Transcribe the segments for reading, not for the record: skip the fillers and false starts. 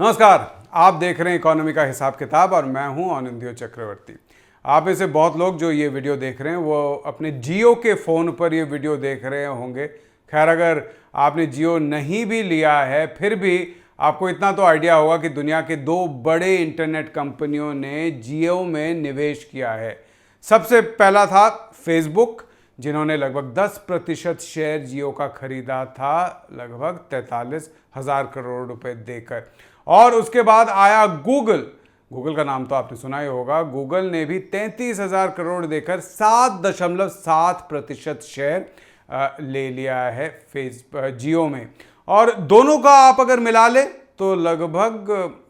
नमस्कार, आप देख रहे हैं इकोनॉमी का हिसाब किताब और मैं हूं आनंदियो चक्रवर्ती। आप में से बहुत लोग जो ये वीडियो देख रहे हैं वो अपने जियो के फ़ोन पर ये वीडियो देख रहे होंगे। खैर, अगर आपने जियो नहीं भी लिया है फिर भी आपको इतना तो आइडिया होगा कि दुनिया के दो बड़े इंटरनेट कंपनियों ने जियो में निवेश किया है। सबसे पहला था फेसबुक, जिन्होंने लगभग 10% शेयर जियो का खरीदा था, लगभग 43,000 करोड़ रुपए देकर। और उसके बाद आया गूगल। गूगल का नाम तो आपने सुना ही होगा। गूगल ने भी 33,000 करोड़ देकर 7.7% शेयर ले लिया है जियो में। और दोनों का आप अगर मिला ले तो लगभग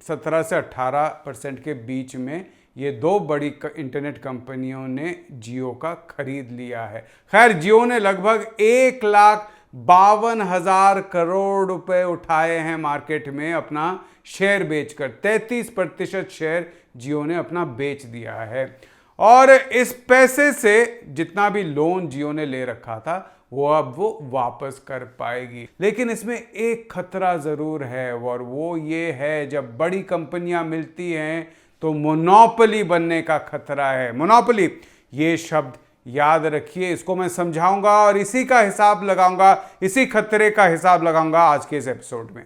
17 से 18% के बीच में ये दो बड़ी इंटरनेट कंपनियों ने जियो का खरीद लिया है। खैर, जियो ने लगभग 1,52,000 करोड़ रुपए उठाए हैं मार्केट में अपना शेयर बेचकर। 33% शेयर जियो ने अपना बेच दिया है। और इस पैसे से जितना भी लोन जियो ने ले रखा था वो अब वो वापस कर पाएगी। लेकिन इसमें एक खतरा जरूर है और वो ये है, जब बड़ी कंपनियां मिलती हैं तो मोनोपोली बनने का खतरा है। मोनोपोली, ये शब्द याद रखिए, इसको मैं समझाऊंगा और इसी का हिसाब लगाऊंगा, इसी खतरे का हिसाब लगाऊंगा आज के इस एपिसोड में।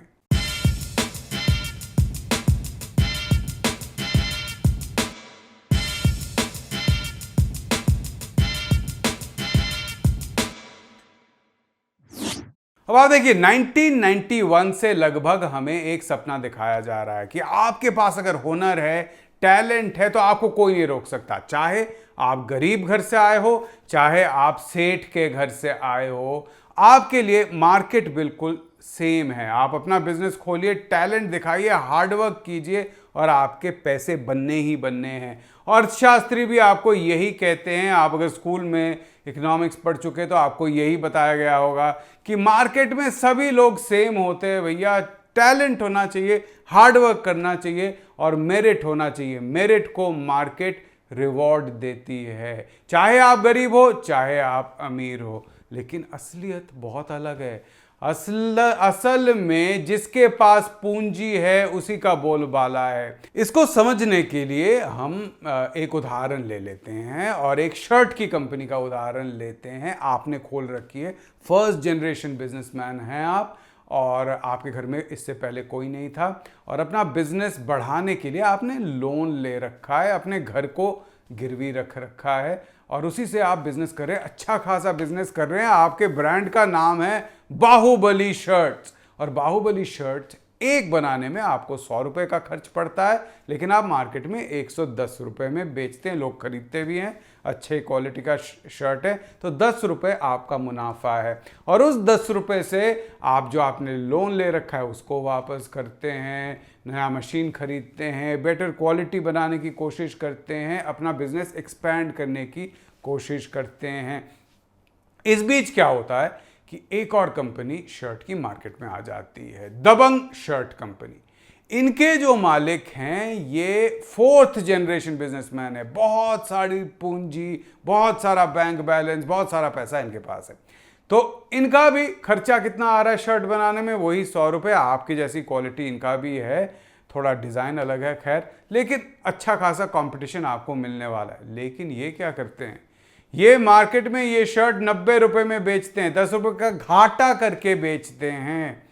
अब आप देखिए, 1991 से लगभग हमें एक सपना दिखाया जा रहा है कि आपके पास अगर हुनर है, टैलेंट है, तो आपको कोई नहीं रोक सकता। चाहे आप गरीब घर से आए हो, चाहे आप सेठ के घर से आए हो, आपके लिए मार्केट बिल्कुल सेम है। आप अपना बिजनेस खोलिए, टैलेंट दिखाइए, हार्डवर्क कीजिए और आपके पैसे बनने ही बनने हैं। अर्थशास्त्री भी आपको यही कहते हैं। आप अगर स्कूल में इकोनॉमिक्स पढ़ चुके तो आपको यही बताया गया होगा कि मार्केट में सभी लोग सेम होते हैं भैया। टैलेंट होना चाहिए, हार्डवर्क करना चाहिए और मेरिट होना चाहिए। मेरिट को मार्केट रिवॉर्ड देती है, चाहे आप गरीब हो चाहे आप अमीर हो। लेकिन असलियत बहुत अलग है। असल में जिसके पास पूंजी है उसी का बोलबाला है। इसको समझने के लिए हम एक उदाहरण ले लेते हैं और एक शर्ट की कंपनी का उदाहरण लेते हैं। आपने खोल रखी है, फर्स्ट जनरेशन बिजनेसमैन हैं आप और आपके घर में इससे पहले कोई नहीं था और अपना बिजनेस बढ़ाने के लिए आपने लोन ले रखा है, अपने घर को गिरवी रख रखा है और उसी से आप बिजनेस कर रहे हैं। अच्छा खासा बिजनेस कर रहे हैं। आपके ब्रांड का नाम है बाहुबली शर्ट्स और बाहुबली शर्ट्स एक बनाने में आपको 100 रुपए का खर्च पड़ता है, लेकिन आप मार्केट में 110 रुपए में बेचते हैं। लोग खरीदते भी हैं, अच्छे क्वालिटी का शर्ट है तो 10 रुपए आपका मुनाफा है। और उस 10 रुपए से आप जो आपने लोन ले रखा है उसको वापस करते हैं, नया मशीन खरीदते हैं, बेटर क्वालिटी बनाने की कोशिश करते हैं, अपना बिजनेस एक्सपैंड करने की कोशिश करते हैं। इस बीच क्या होता है कि एक और कंपनी शर्ट की मार्केट में आ जाती है, दबंग शर्ट कंपनी। इनके जो मालिक हैं ये 4th जनरेशन बिजनेसमैन है। बहुत सारी पूंजी, बहुत सारा बैंक बैलेंस, बहुत सारा पैसा इनके पास है। तो इनका भी खर्चा कितना आ रहा है शर्ट बनाने में? वही 100 रुपये। आपकी जैसी क्वालिटी इनका भी है, थोड़ा डिज़ाइन अलग है खैर, लेकिन अच्छा खासा कंपटीशन आपको मिलने वाला है। लेकिन ये क्या करते हैं, ये मार्केट में ये शर्ट 90 रुपए में बेचते हैं, 10 रुपए का घाटा करके बेचते हैं।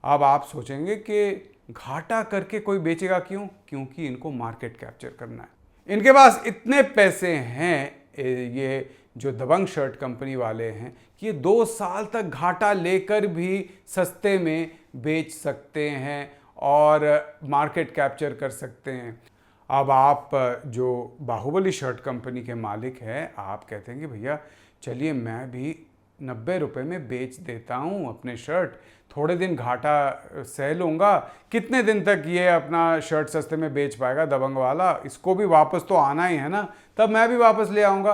अब आप सोचेंगे कि घाटा करके कोई बेचेगा क्यों? क्योंकि इनको मार्केट कैप्चर करना है। इनके पास इतने पैसे हैं, ये जो दबंग शर्ट कंपनी वाले हैं, कि ये 2 साल तक घाटा लेकर भी सस्ते में बेच सकते हैं और मार्केट कैप्चर कर सकते हैं। अब आप जो बाहुबली शर्ट कंपनी के मालिक हैं, आप कहते हैं कि भैया चलिए मैं भी 90 रुपये में बेच देता हूँ अपने शर्ट, थोड़े दिन घाटा सह लूँगा। कितने दिन तक ये अपना शर्ट सस्ते में बेच पाएगा दबंग वाला? इसको भी वापस तो आना ही है ना, तब मैं भी वापस ले आऊँगा।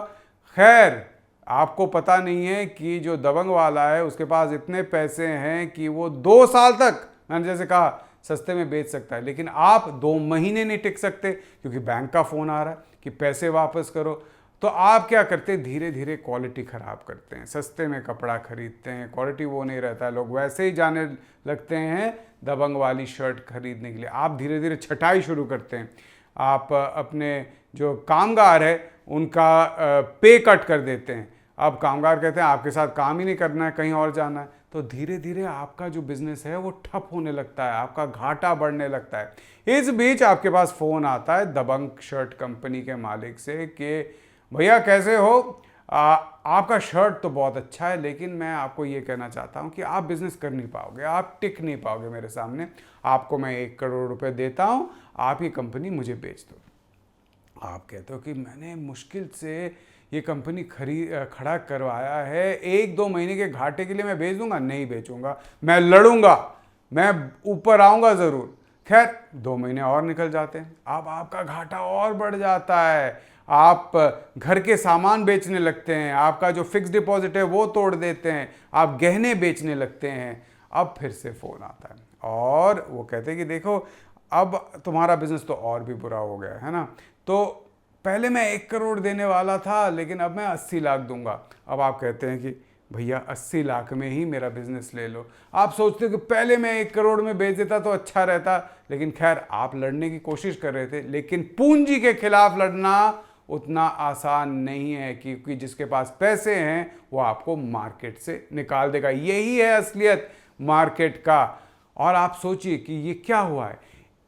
खैर, आपको पता नहीं है कि जो दबंग वाला है उसके पास इतने पैसे हैं कि वो 2 साल तक, मैंने जैसे कहा, सस्ते में बेच सकता है। लेकिन आप 2 महीने नहीं टिक सकते क्योंकि बैंक का फ़ोन आ रहा है कि पैसे वापस करो। तो आप क्या करते हैं, धीरे धीरे क्वालिटी ख़राब करते हैं, सस्ते में कपड़ा खरीदते हैं, क्वालिटी वो नहीं रहता है, लोग वैसे ही जाने लगते हैं दबंग वाली शर्ट खरीदने के लिए। आप धीरे धीरे छटाई शुरू करते हैं, आप अपने जो कामगार है उनका पे कट कर देते हैं। अब कामगार कहते हैं आपके साथ काम ही नहीं करना है, कहीं और जाना है। तो धीरे धीरे आपका जो बिजनेस है वो ठप होने लगता है, आपका घाटा बढ़ने लगता है। इस बीच आपके पास फ़ोन आता है दबंग शर्ट कंपनी के मालिक से कि भैया कैसे हो, आपका शर्ट तो बहुत अच्छा है, लेकिन मैं आपको ये कहना चाहता हूँ कि आप बिज़नेस कर नहीं पाओगे, आप टिक नहीं पाओगे मेरे सामने। आपको मैं 1 करोड़ रुपए देता हूँ, आप ये कंपनी मुझे बेच दो। आप कहते हो कि मैंने मुश्किल से ये कंपनी खड़ा करवाया है, 1-2 महीने के घाटे के लिए मैं बेच दूंगा? नहीं बेचूंगा, मैं लड़ूंगा, मैं ऊपर आऊंगा ज़रूर। खैर 2 महीने और निकल जाते हैं, अब आपका घाटा और बढ़ जाता है, आप घर के सामान बेचने लगते हैं, आपका जो फिक्स डिपॉजिट है वो तोड़ देते हैं, आप गहने बेचने लगते हैं। अब फिर से फ़ोन आता है और वो कहते हैं कि देखो अब तुम्हारा बिजनेस तो और भी बुरा हो गया है ना, तो पहले मैं 1 करोड़ देने वाला था, लेकिन अब मैं 80 लाख दूंगा। अब आप कहते हैं कि भैया 80 लाख में ही मेरा बिजनेस ले लो। आप सोचते हो कि पहले मैं 1 करोड़ में बेच देता तो अच्छा रहता, लेकिन खैर आप लड़ने की कोशिश कर रहे थे, लेकिन पूंजी के खिलाफ लड़ना उतना आसान नहीं है, क्योंकि जिसके पास पैसे हैं वो आपको मार्केट से निकाल देगा। यही है असलियत मार्केट का। और आप सोचिए कि ये क्या हुआ है,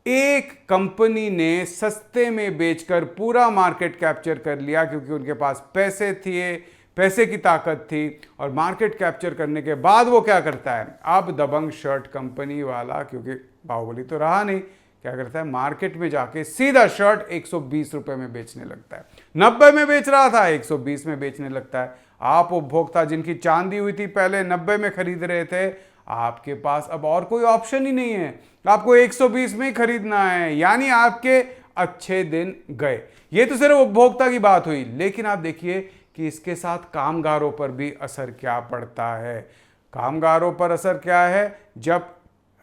एक कंपनी ने सस्ते में बेचकर पूरा मार्केट कैप्चर कर लिया, क्योंकि उनके पास पैसे थे, पैसे की ताकत थी। और मार्केट कैप्चर करने के बाद वो क्या करता है, अब दबंग शर्ट कंपनी वाला, क्योंकि बाहुबली तो रहा नहीं, क्या करता है, मार्केट में जाके सीधा शर्ट 120 रुपए में बेचने लगता है। 90 में बेच रहा था, 120 में बेचने लगता है। आप उपभोक्ता जिनकी चांदी हुई थी पहले 90 में खरीद रहे थे, आपके पास अब और कोई ऑप्शन ही नहीं है, आपको 120 में ही खरीदना है, यानी आपके अच्छे दिन गए। ये तो सिर्फ उपभोक्ता की बात हुई, लेकिन आप देखिए कि इसके साथ कामगारों पर भी असर क्या पड़ता है। कामगारों पर असर क्या है, जब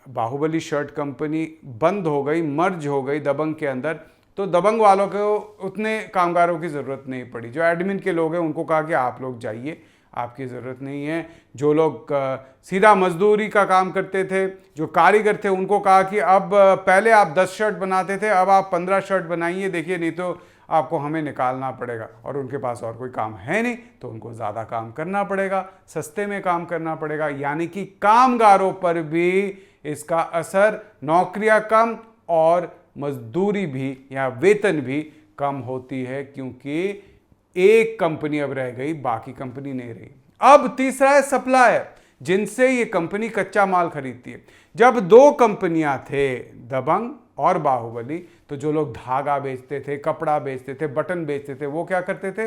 बाहुबली शर्ट कंपनी बंद हो गई, मर्ज हो गई दबंग के अंदर, तो दबंग वालों को उतने कामगारों की ज़रूरत नहीं पड़ी। जो एडमिन के लोग हैं उनको कहा कि आप लोग जाइए, आपकी ज़रूरत नहीं है। जो लोग सीधा मजदूरी का काम करते थे, जो कारीगर थे, उनको कहा कि अब पहले आप 10 शर्ट बनाते थे, अब आप 15 शर्ट बनाइए, देखिए नहीं तो आपको हमें निकालना पड़ेगा। और उनके पास और कोई काम है नहीं, तो उनको ज़्यादा काम करना पड़ेगा, सस्ते में काम करना पड़ेगा। यानी कि कामगारों पर भी इसका असर, नौकरियां कम और मजदूरी भी या वेतन भी कम होती है, क्योंकि एक कंपनी अब रह गई, बाकी कंपनी नहीं रही। अब तीसरा है सप्लायर, जिनसे ये कंपनी कच्चा माल खरीदती है। जब 2 कंपनियां थे, दबंग और बाहुबली, तो जो लोग धागा बेचते थे, कपड़ा बेचते थे, बटन बेचते थे, वो क्या करते थे,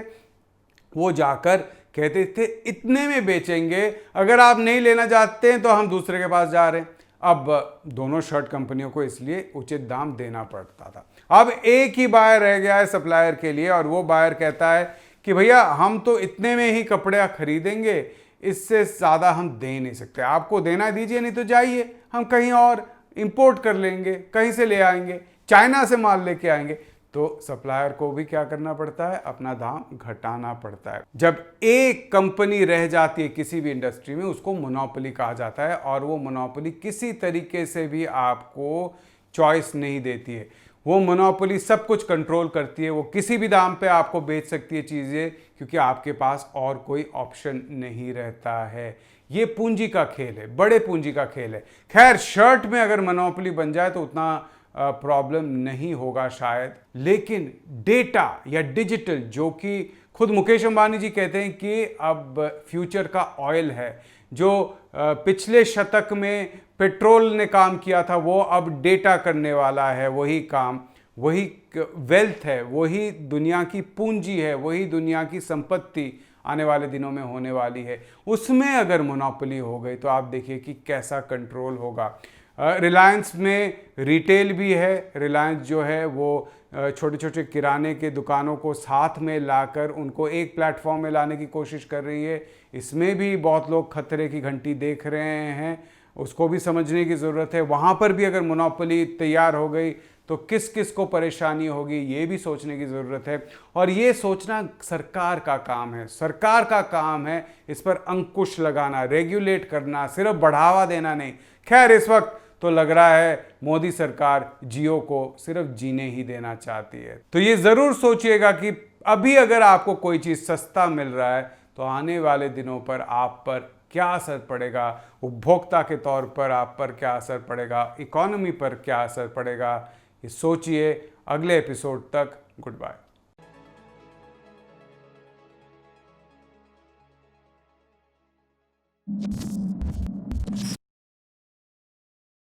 वो जाकर कहते थे इतने में बेचेंगे, अगर आप नहीं लेना चाहते हैं तो हम दूसरे के पास जा रहे हैं। अब दोनों शर्ट कंपनियों को इसलिए उचित दाम देना पड़ता था। अब एक ही बायर रह गया है सप्लायर के लिए, और वो बायर कहता है कि भैया हम तो इतने में ही कपड़े खरीदेंगे, इससे ज़्यादा हम दे नहीं सकते, आपको देना दीजिए, नहीं तो जाइए, हम कहीं और इंपोर्ट कर लेंगे, कहीं से ले आएंगे, चाइना से माल लेके आएंगे। तो सप्लायर को भी क्या करना पड़ता है, अपना दाम घटाना पड़ता है। जब एक कंपनी रह जाती है किसी भी इंडस्ट्री में, उसको मोनोपोली कहा जाता है, और वो मोनोपोली किसी तरीके से भी आपको चॉइस नहीं देती है। वो मोनोपोली सब कुछ कंट्रोल करती है, वो किसी भी दाम पे आपको बेच सकती है चीज़ें, क्योंकि आपके पास और कोई ऑप्शन नहीं रहता है। ये पूंजी का खेल है, बड़े पूंजी का खेल है। खैर शर्ट में अगर मोनोपोली बन जाए तो उतना प्रॉब्लम नहीं होगा शायद, लेकिन डेटा या डिजिटल, जो कि खुद मुकेश अंबानी जी कहते हैं कि अब फ्यूचर का ऑयल है, जो पिछले शतक में पेट्रोल ने काम किया था, वो अब डेटा करने वाला है, वही काम, वही वेल्थ है, वही दुनिया की पूंजी है, वही दुनिया की संपत्ति आने वाले दिनों में होने वाली है। उसमें अगर मोनोपोली हो गई तो आप देखिए कि कैसा कंट्रोल होगा। रिलायंस में रिटेल भी है, रिलायंस जो है वो छोटे छोटे किराने के दुकानों को साथ में लाकर उनको एक प्लेटफॉर्म में लाने की कोशिश कर रही है। इसमें भी बहुत लोग खतरे की घंटी देख रहे हैं, उसको भी समझने की ज़रूरत है। वहाँ पर भी अगर मोनोपोली तैयार हो गई तो किस किस को परेशानी होगी ये भी सोचने की ज़रूरत है। और ये सोचना सरकार का काम है, सरकार का काम है इस पर अंकुश लगाना, रेगुलेट करना, सिर्फ बढ़ावा देना नहीं। खैर इस वक्त तो लग रहा है मोदी सरकार जियो को सिर्फ जीने ही देना चाहती है। तो ये ज़रूर सोचिएगा कि अभी अगर आपको कोई चीज़ सस्ता मिल रहा है तो आने वाले दिनों पर आप पर क्या असर पड़ेगा, उपभोक्ता के तौर पर आप पर क्या असर पड़ेगा, इकोनॉमी पर क्या असर पड़ेगा, ये सोचिए। अगले एपिसोड तक गुड बाय।